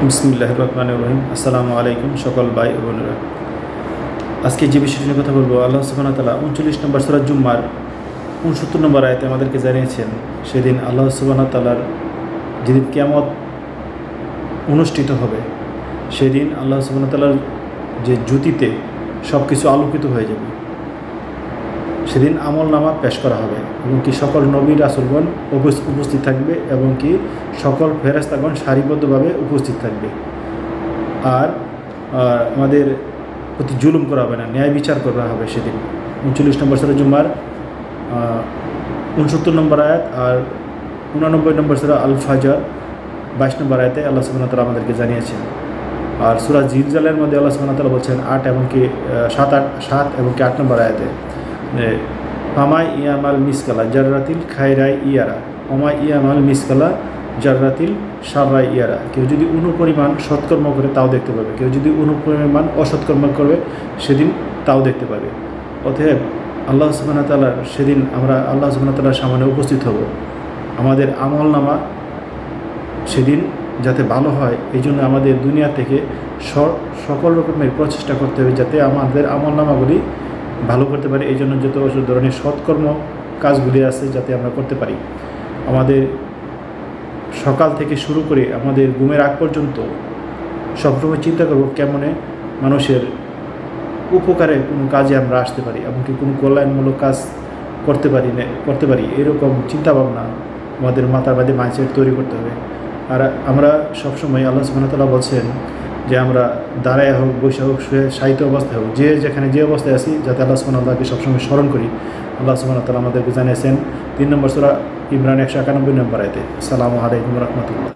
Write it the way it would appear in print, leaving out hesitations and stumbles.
বিসমিল্লাহির রহমানির রহিম। আসসালামু আলাইকুম সকল ভাই ও বোনেরা। আজকে যে বিষয় নিয়ে কথা বলবো, আল্লাহ সুবহানাহু ওয়া তাআলা 39 নম্বর সূরা জুম্মার 69 নম্বর আয়াতে আমাদেরকে জানিয়েছেন, সেদিন আল্লাহ সুবহানাহু ওয়া তাআলার যেদিন কিয়ামত অনুষ্ঠিত হবে, সেদিন আল্লাহ সুবহানাহু ওয়া তাআলার যে জ্যোতিতে সব কিছু আলোকিত হয়ে যাবে। সেদিন আমল নামা পেশ করা হবে এবং কি সকল নবী রাসূলগণ উপস্থিত থাকবে এবং কি সকল ফেরেশতাগণ সারিবদ্ধভাবে উপস্থিত থাকবে। আর আমাদের প্রতি জুলুম করা হবে না, ন্যায় বিচার করা হবে সেদিন। 39 নম্বর সূরা জুম্মার 69 নম্বর আয়াত আর 89 নম্বর সূরা আল ফাজর 22 নম্বর আয়াতে আল্লাহ সুবহানাহু ওয়া তাআলা আমাদেরকে জানিয়েছেন। আর সূরা জিলজালের মধ্যে আল্লাহ সুবহানাহু ওয়া তাআলা বলছেন 8 এবং কি 7 এবং কি 8 নম্বর আয়াতে, ফামাই ইয়ামাল মিসকালা জাররাতিল খায়রাই ইয়ারা, ফামাই ইয়ামাল মিসকালা জাররাতিল শাররাই ইয়ারা। কেউ যদি অনুপরিমাণ সৎকর্ম করে তাও দেখতে পাবে, কেউ যদি অনুপরিমাণ অসৎকর্ম করবে সেদিন তাও দেখতে পাবে। অতএব আল্লাহ সুবহানাহু ওয়া তাআলার সেদিন আমরা আল্লাহ সুবহানাহু ওয়া তাআলার সামনে উপস্থিত হব। আমাদের আমল নামা সেদিন যাতে ভালো হয়, এই জন্য আমাদের দুনিয়া থেকে সকল রকমের প্রচেষ্টা করতে হবে যাতে আমাদের আমল নামাগুলি ভালো করতে পারি। এই জন্য যত ধরনের সৎকর্ম কাজগুলি আছে যাতে আমরা করতে পারি। আমাদের সকাল থেকে শুরু করে আমাদের ঘুমের আগ পর্যন্ত সবসময় চিন্তা করব কেমনে মানুষের উপকারে কোনো কাজে আমরা আসতে পারি, এমনকি কোনো কল্যাণমূলক কাজ করতে পারি এরকম চিন্তাভাবনা আমাদের মাথার মধ্যে মাইন্ডসেট তৈরি করতে হবে। আর আমরা সবসময় আল্লাহ সুবহানাহু ওয়া তাআলা বলছেন যে আমরা দাঁড়ায় হোক, বসে হোক, শুয়ে শায়িত অবস্থায় হোক, যেখানে যে অবস্থায় আছি যাতে আল্লাহ সুবহানাহু ওয়া তাআলাকে সবসময় স্মরণ করি। আল্লাহ সুবহানাহু ওয়া তাআলা আমাদেরকে জানিয়েছেন 3 নম্বর সূরা ইমরান 191 নম্বর আয়াতে। আসসালামু আলাইকুম ওয়া রাহমাতুল্লাহ।